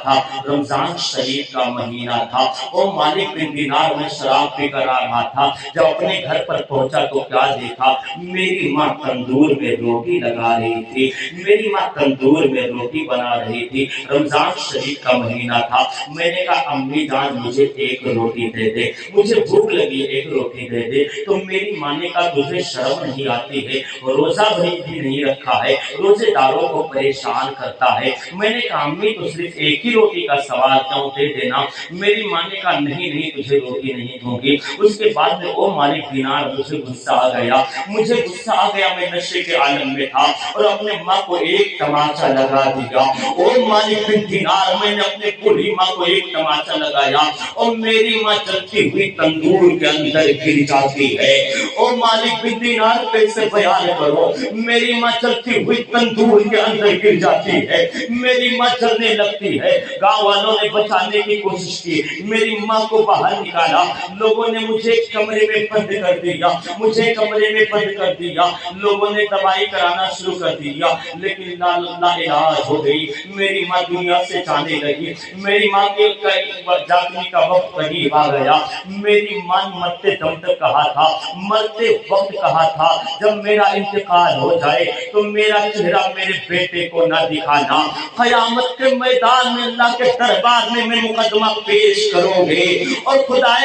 تھا، رمضان شریف کا مہینہ تھا، وہ مالک بن دینار میں شراب پی کر آ رہا تھا۔ جب اپنے گھر پر پہنچا تو کیا دیکھا، میری ماں تندور میں روٹی لگا رہی تھی، میری ماں تندور میں روٹی بنا رہی تھی۔ رمضان شریف کا مہینہ تھا۔ میں نے کہا امی جان مجھے ایک روٹی دے دے، مجھے بھوک لگی ایک روٹی دے دے۔ تو میری ماں نے کہا تجھے شرم نہیں آتی ہے، روزہ بھی نہیں رکھا ہے، روزے داروں کو پریشان کرتا ہے۔ میں نے کہا امی تو صرف ایک ہی روٹی کا سوال کیوں دے دینا۔ میری ماں نے کہا نہیں تجھے روٹی نہیں دوں گی۔ اس کے بعد میں او مالک دینار مجھے غصہ آ گیا، میں نشے کے عالم میں تھا اور اپنے ماں کو ایک تماچا لگا دیا۔ او مالک بن دینار میں نے اپنے بوڑھی ماں کو ایک تماچا لگایا اور میری ماں جلتی ہوئی تندور کے اندر گر جاتی ہے۔ او مالک بن دینار کیسے بیان کرو، میری ماں جلتی ہوئی تندور کے اندر گر جاتی ہے، میری ماں جلنے لگتی ہے۔ گاؤں والوں نے بچانے کی کوشش کی، میری ماں کو باہر نکالا، لوگوں نے مجھے کمرے میں بند کر دیا، لوگوں نے دوائی کرانا شروع کر دیا، لیکن لا علاج ہو گئی۔ میری ماں دنیا سے جانے لگی، میری ماں کے جانے کا وقت قریب آ گیا۔ میری ماں مرتے دم تک مرتے وقت کہا تھا جب میرا انتقال ہو جائے تو میرا چہرہ میرے بیٹے کو نہ دکھانا، قیامت کے میدان میں اللہ کے دربار میں مقدمہ پیش کروں گے اور خدا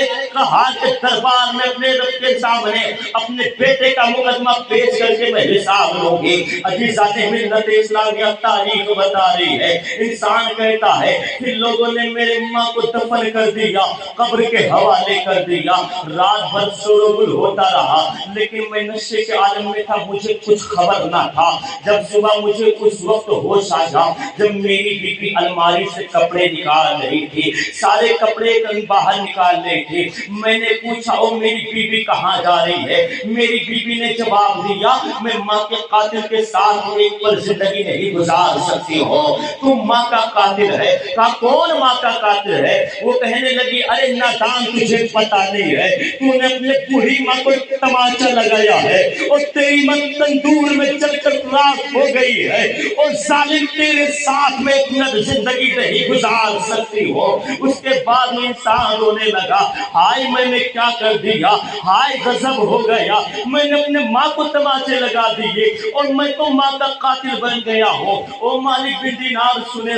کے دربار میں اپنے رب کے سامنے اپنے بیٹے کا مقدمہ پیش کر کے میں حساب لوں گی۔ عزیزان ملت اسلامیہ تاریخ بتا رہی ہے، انسان کہتا ہے کہ لوگوں نے میرے ماں کو دفن کر دیا، قبر کے حوالے کر دیا، رات بھر شور و گل ہوتا رہا، لیکن میں نشے کے عالم میں تھا، مجھے کچھ خبر نہ تھا۔ جب صبح مجھے اس وقت ہوش آیا جب میری بیوی الماری سے کپڑے نکال رہی تھی، سارے کپڑے باہر نکال رہی تھی۔ میں نے پوچھا او میری بیوی کہاں جا رہی ہے؟ میری بیوی نے جواب دیا میں ماں کے قاتل کے ساتھ ایک پل زندگی نہیں گزار سکتی ہوں، تم ماں کا قاتل ہے۔ کہا کون ماں کا قاتل ہے؟ وہ کہنے لگی ارے نادان تجھے پتا نہیں ہے، تو نے اپنے بوڑھی ماں کو تماچا لگایا ہے اور تیری ماں تندور میں جل کر راکھ ہو گئی ہے اور ظالم تیرے ساتھ میں ایک زندگی نہیں گزار سکتی ہو۔ اس کے بعد میں انسان رونے لگا، ہائے میں نے کیا کر دیا، ہائے غضب ہو گیا، میں نے اپنے ماں کو تماچے لگا دیے اور میں تو ماں کا قاتل بن گیا ہوں۔ او مالک بن دینار سنے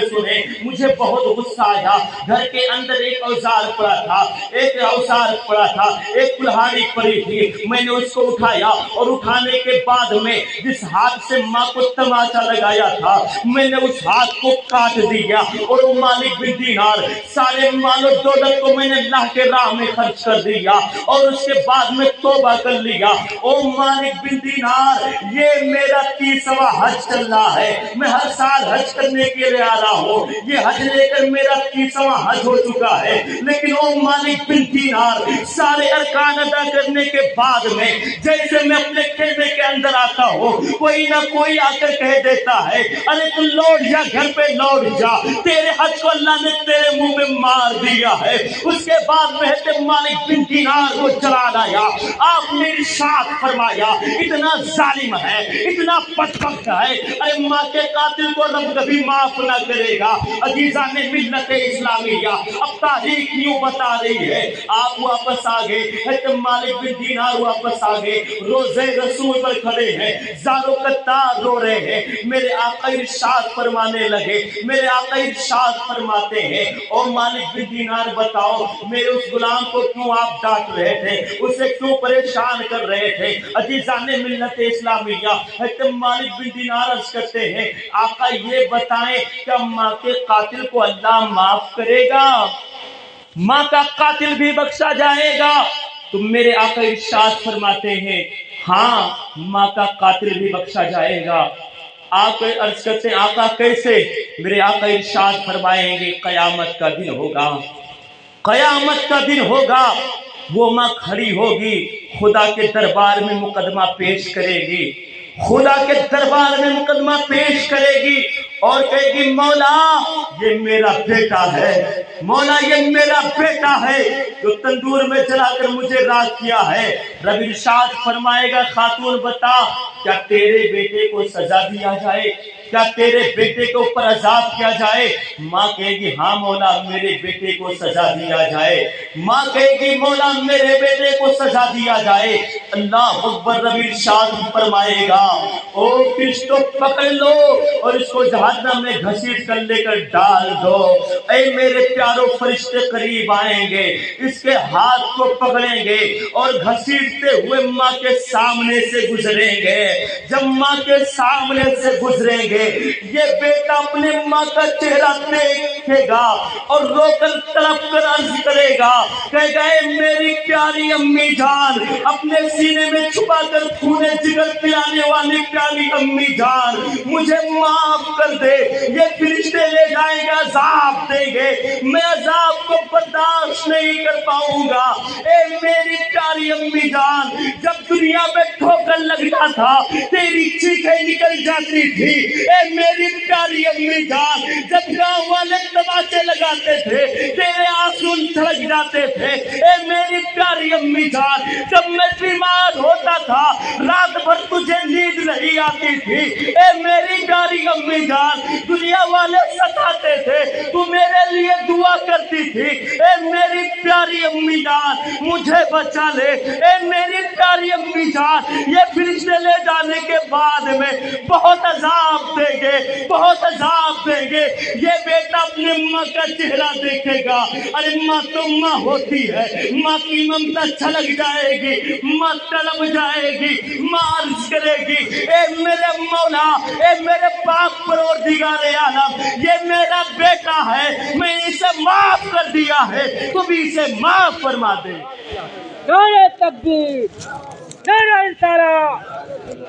مجھے بہت غصہ آیا۔ گھر کے اندر ایک اوزار پڑا تھا، ایک کلہاڑی پڑی تھی، میں نے اس کو اٹھایا اور اٹھانے کے بعد میں جس ہاتھ سے ماں کو تماچا لگایا تھا میں نے اس ہاتھ کو کاٹ دیا اور وہ مالک بن دینار سارے مال و دولت کو میں نے اللہ کے راہ میں خرچ کر دیا اور اس کے بعد میں توبہ کر لیا۔ او مالک بن دینار یہ میرا 30واں حج چل رہا ہے، میں ہر سال حج کرنے کے لیے آ رہا ہوں، یہ حج لے کر میرا 30واں حج ہو چکا ہے، لیکن او مالک بن دینار سارے ارکان ادا کرنے کے بعد میں جیسے میں اپنے خیمے کے اندر آتا ہوں کوئی نہ کوئی آ کر کہہ دیتا ہے ارے تو لوٹ جا، گھر پہ لوٹ جا، تیرے حج کو اللہ نے تیرے منہ میں مار دیا ہے۔ اس کے بعد میں مالک بن دینار کو چلا لایا، آپ نے ارشاد فرمایا اتنا ظالم ہے، اتنا بدبخت ہے، ارے ماں کے قاتل کو رب کبھی معاف نہ کرے گا۔ عزیزان ملت اسلامیہ اب تاریخ یوں بتا رہی ہے، آپ واپس آ گئے، مالک بن دینار واپس آ گئے، روزے رسول پر کھڑے ہیں، زار و قطار رو رہے ہیں۔ میرے آقا ارشاد فرمانے لگے، میرے آقا ارشاد فرماتے ہیں او مالک بن دینار بتاؤ میرے اس غلام کو کیوں آپ ڈانٹ رہے تھے، اسے کیوں پریشان کر رہے تھے؟ عزیزان ملت اسلامیہ مالک بن دینار عرض کرتے ہیں آقا یہ بتائیں کیا ماں کے قاتل کو اللہ معاف کرے گا؟ ماں کا قاتل بھی بخشا جائے گا؟ تو میرے آقا ارشاد فرماتے ہیں ہاں ماں کا قاتل بھی بخشا جائے گا۔ آپ عرض کرتے ہیں آقا کیسے؟ میرے آقا ارشاد فرمائیں گے قیامت کا دن ہوگا، قیامت کا دن ہوگا، وہ ماں کھڑی ہوگی، خدا کے دربار میں مقدمہ پیش کرے گی، خدا کے دربار میں مقدمہ پیش کرے گی اور کہے گی مولا یہ میرا بیٹا ہے، مولا یہ میرا بیٹا ہے جو تندور میں جلا کر مجھے راکھ کیا ہے۔ رب ارشاد فرمائے گا خاتون بتا کیا تیرے بیٹے کو سزا دیا جائے، کیا تیرے بیٹے کے اوپر عذاب کیا جائے؟ ماں کہے گی ہاں مولا میرے بیٹے کو سزا دیا جائے، ماں کہے گی مولا میرے بیٹے کو سزا دیا جائے۔ اللہ اکبر، رب ارشاد فرمائے گا او فرشتوں پکڑ لو اور اس کو جہنم میں گھسیٹ کر لے کر ڈال دو۔ اے میرے پیاروں فرشتے قریب آئیں گے، اس کے ہاتھ کو پکڑیں گے اور گھسیٹتے ہوئے ماں کے سامنے سے گزریں گے۔ جب ماں کے سامنے سے گزریں گے یہ بیٹا اپنے ماں کا چہرہ دیکھے گا اور رو کر تڑپ کر عرض کرے گا، کہے گا اے میری پیاری امی جان، اپنے سینے میں چھپا کر خون جگر پلانے والی پیاری امی جان مجھے معاف کر دے۔ یہ فرشتے لے جائیں گے، عذاب دیں گے، میں عذاب کو برداشت نہیں کر پاؤں گا۔ اے میری پیاری امی جان، جب دنیا میں ٹھوکر لگتا تھا تیری چیخیں نکل جاتی تھی۔ اے میری پیاری امی جان، جب گاؤں والے تماشے لگاتے تھے تیرے آنسو چھلک جاتے تھے۔ اے میری پیاری امی جان، جب میں بیمار ہوتا تھا رات بھر تجھے نیند نہیں آتی تھی۔ اے میری پیاری امی جان، دنیا والے ستاتے تھے تو میرے لیے دعا کرتی تھی۔ اے میری پیاری امی جان مجھے بچا لے۔ اے میری پیاری امی جان، یہ فرشتے لے جانے کے بعد میں بہت عذاب دیں گے، بہت عذاب دیں گے۔ یہ بیٹا اپنے ماں کا چہرہ دیکھے گا، ارے ماں تو ماں ہوتی ہے، ماں کی ممتا چھلک جائے گی، ماں تڑپ جائے گی، ماں عرض کرے گی اے میرے مولا، اے میرے پاک پروردگار عالم، یہ میرا بیٹا ہے، میں اسے معاف کر دیا ہے، تو بھی اسے معاف فرما دے۔ نعرہ تکبیر، نعرہ رسالت۔